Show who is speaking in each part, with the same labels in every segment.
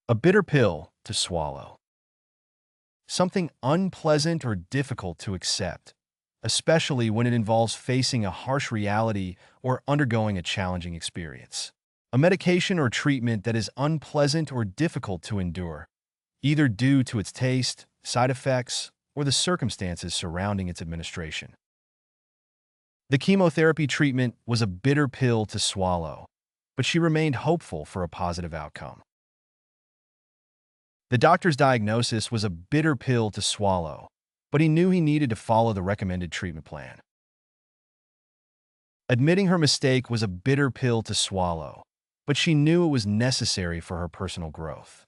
Speaker 1: A bitter pill to swallow. Something unpleasant or difficult to accept, especially when it involves facing a harsh reality or undergoing a challenging experience. A medication or treatment that is unpleasant or difficult to endure, either due to its taste, side effects, or the circumstances surrounding its administration. The chemotherapy treatment was a bitter pill to swallow, but she remained hopeful for a positive outcome. The doctor's diagnosis was a bitter pill to swallow, but he knew he needed to follow the recommended treatment plan. Admitting her mistake was a bitter pill to swallow, but she knew it was necessary for her personal growth.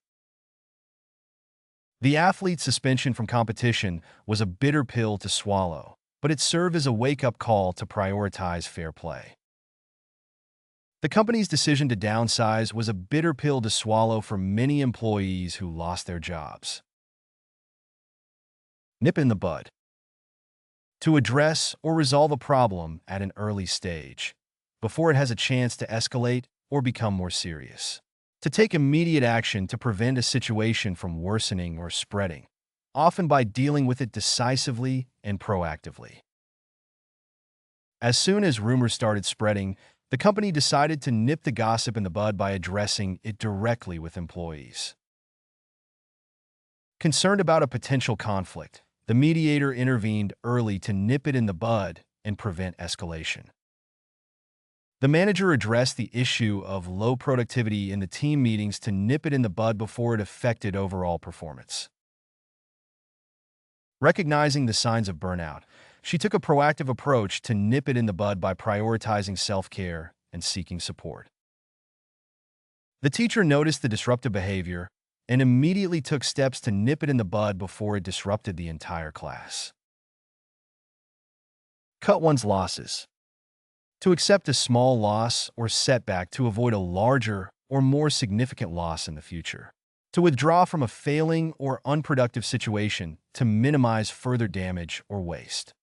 Speaker 1: The athlete's suspension from competition was a bitter pill to swallow, but it served as a wake-up call to prioritize fair play. The company's decision to downsize was a bitter pill to swallow for many employees who lost their jobs. Nip in the bud. To address or resolve a problem at an early stage, before it has a chance to escalate or become more serious. To take immediate action to prevent a situation from worsening or spreading, often by dealing with it decisively and proactively. As soon as rumors started spreading, the company decided to nip the gossip in the bud by addressing it directly with employees. Concerned about a potential conflict, the mediator intervened early to nip it in the bud and prevent escalation. The manager addressed the issue of low productivity in the team meetings to nip it in the bud before it affected overall performance. Recognizing the signs of burnout, she took a proactive approach to nip it in the bud by prioritizing self-care and seeking support. The teacher noticed the disruptive behavior and immediately took steps to nip it in the bud before it disrupted the entire class. Cut one's losses. To accept a small loss or setback to avoid a larger or more significant loss in the future. To withdraw from a failing or unproductive situation to minimize further damage or waste.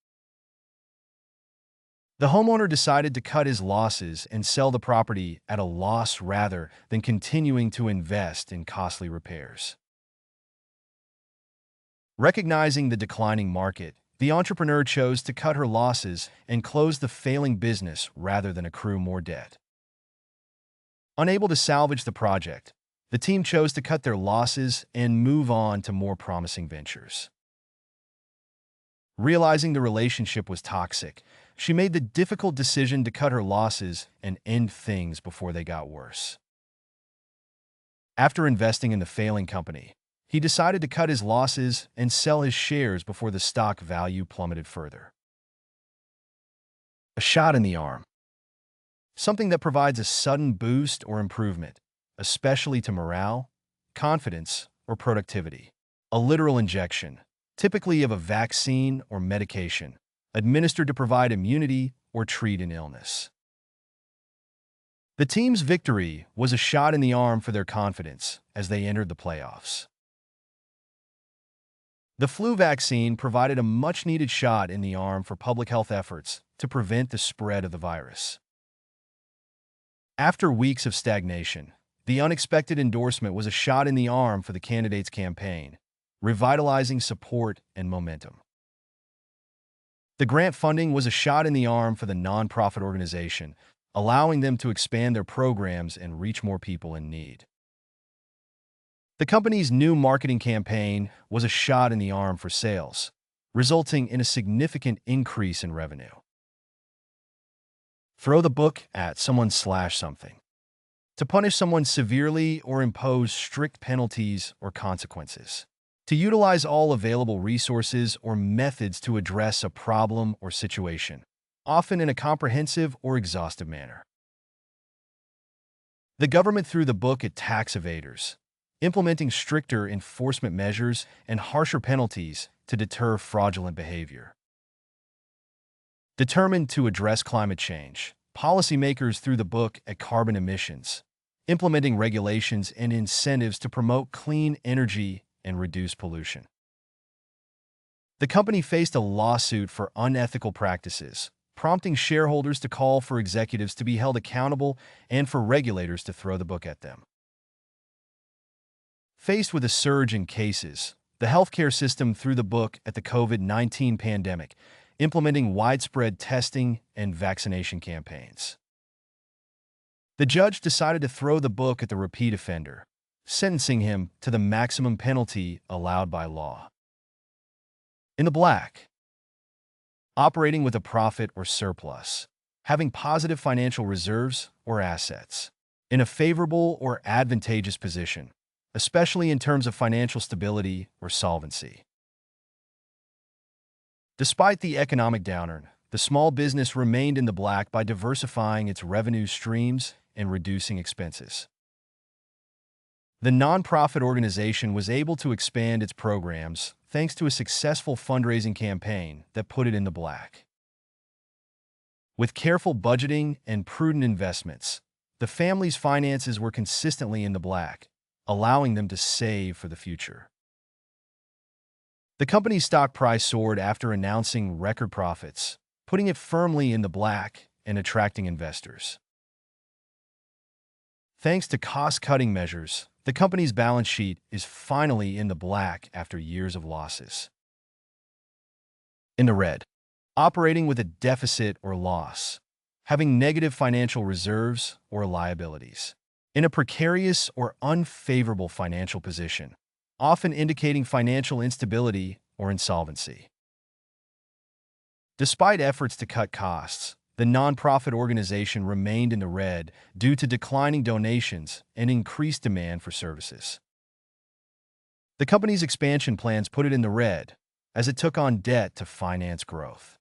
Speaker 1: The homeowner decided to cut his losses and sell the property at a loss rather than continuing to invest in costly repairs. Recognizing the declining market, the entrepreneur chose to cut her losses and close the failing business rather than accrue more debt. Unable to salvage the project, the team chose to cut their losses and move on to more promising ventures. Realizing the relationship was toxic, she made the difficult decision to cut her losses and end things before they got worse. After investing in the failing company, he decided to cut his losses and sell his shares before the stock value plummeted further. A shot in the arm. Something that provides a sudden boost or improvement, especially to morale, confidence, or productivity. A literal injection, typically of a vaccine or medication, administered to provide immunity or treat an illness. The team's victory was a shot in the arm for their confidence as they entered the playoffs. The flu vaccine provided a much-needed shot in the arm for public health efforts to prevent the spread of the virus. After weeks of stagnation, the unexpected endorsement was a shot in the arm for the candidate's campaign, revitalizing support and momentum. The grant funding was a shot in the arm for the nonprofit organization, allowing them to expand their programs and reach more people in need. The company's new marketing campaign was a shot in the arm for sales, resulting in a significant increase in revenue. Throw the book at someone/something. To punish someone severely or impose strict penalties or consequences. To utilize all available resources or methods to address a problem or situation, often in a comprehensive or exhaustive manner. The government threw the book at tax evaders, implementing stricter enforcement measures and harsher penalties to deter fraudulent behavior. Determined to address climate change, policymakers threw the book at carbon emissions, implementing regulations and incentives to promote clean energy and reduce pollution. The company faced a lawsuit for unethical practices, prompting shareholders to call for executives to be held accountable and for regulators to throw the book at them. Faced with a surge in cases, the healthcare system threw the book at the COVID-19 pandemic, implementing widespread testing and vaccination campaigns. The judge decided to throw the book at the repeat offender, sentencing him to the maximum penalty allowed by law. In the black, operating with a profit or surplus, having positive financial reserves or assets, in a favorable or advantageous position, especially in terms of financial stability or solvency. Despite the economic downturn, the small business remained in the black by diversifying its revenue streams and reducing expenses. The nonprofit organization was able to expand its programs thanks to a successful fundraising campaign that put it in the black. With careful budgeting and prudent investments, the family's finances were consistently in the black, allowing them to save for the future. The company's stock price soared after announcing record profits, putting it firmly in the black and attracting investors. Thanks to cost-cutting measures, the company's balance sheet is finally in the black after years of losses. In the red, operating with a deficit or loss, having negative financial reserves or liabilities, in a precarious or unfavorable financial position, often indicating financial instability or insolvency. Despite efforts to cut costs, the nonprofit organization remained in the red due to declining donations and increased demand for services. The company's expansion plans put it in the red, as it took on debt to finance growth.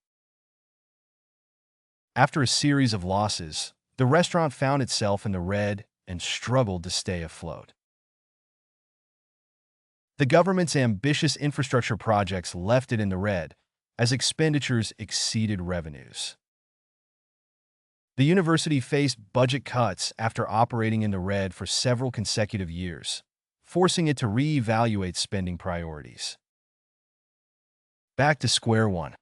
Speaker 1: After a series of losses, the restaurant found itself in the red and struggled to stay afloat. The government's ambitious infrastructure projects left it in the red, as expenditures exceeded revenues. The university faced budget cuts after operating in the red for several consecutive years, forcing it to reevaluate spending priorities. Back to square one.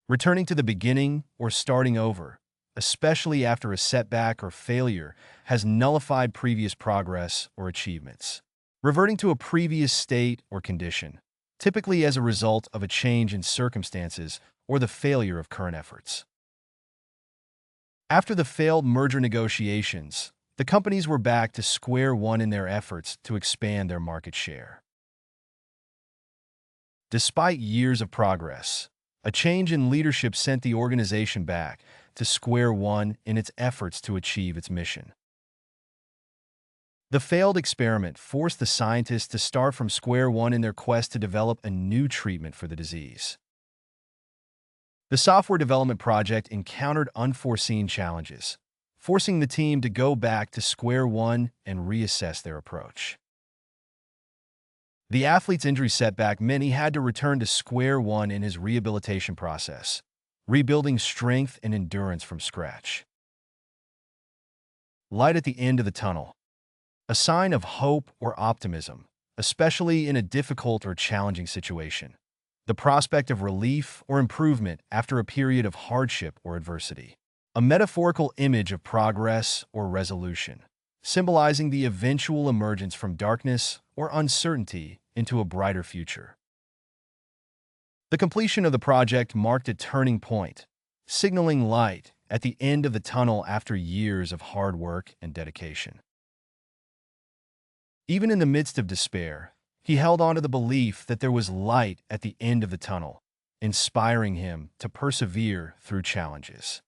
Speaker 1: Returning to the beginning or starting over, especially after a setback or failure, has nullified previous progress or achievements. Reverting to a previous state or condition, typically as a result of a change in circumstances or the failure of current efforts. After the failed merger negotiations, the companies were back to square one in their efforts to expand their market share. Despite years of progress, a change in leadership sent the organization back to square one in its efforts to achieve its mission. The failed experiment forced the scientists to start from square one in their quest to develop a new treatment for the disease. The software development project encountered unforeseen challenges, forcing the team to go back to square one and reassess their approach. The athlete's injury setback meant he had to return to square one in his rehabilitation process, rebuilding strength and endurance from scratch. Light at the end of the tunnel. A sign of hope or optimism, especially in a difficult or challenging situation. The prospect of relief or improvement after a period of hardship or adversity. A metaphorical image of progress or resolution, symbolizing the eventual emergence from darkness or uncertainty into a brighter future. The completion of the project marked a turning point, signaling light at the end of the tunnel after years of hard work and dedication. Even in the midst of despair, he held on to the belief that there was light at the end of the tunnel, inspiring him to persevere through challenges.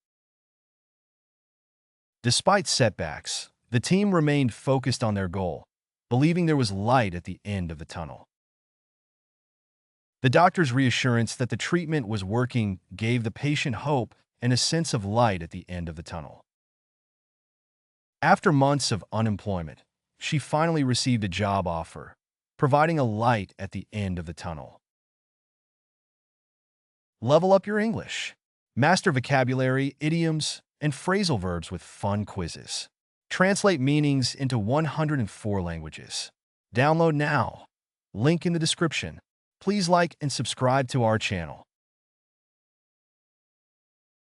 Speaker 1: Despite setbacks, the team remained focused on their goal, believing there was light at the end of the tunnel. The doctor's reassurance that the treatment was working gave the patient hope and a sense of light at the end of the tunnel. After months of unemployment, she finally received a job offer, providing a light at the end of the tunnel. Level up your English. Master vocabulary, idioms, and phrasal verbs with fun quizzes. Translate meanings into 104 languages. Download now. Link in the description. Please like and subscribe to our channel.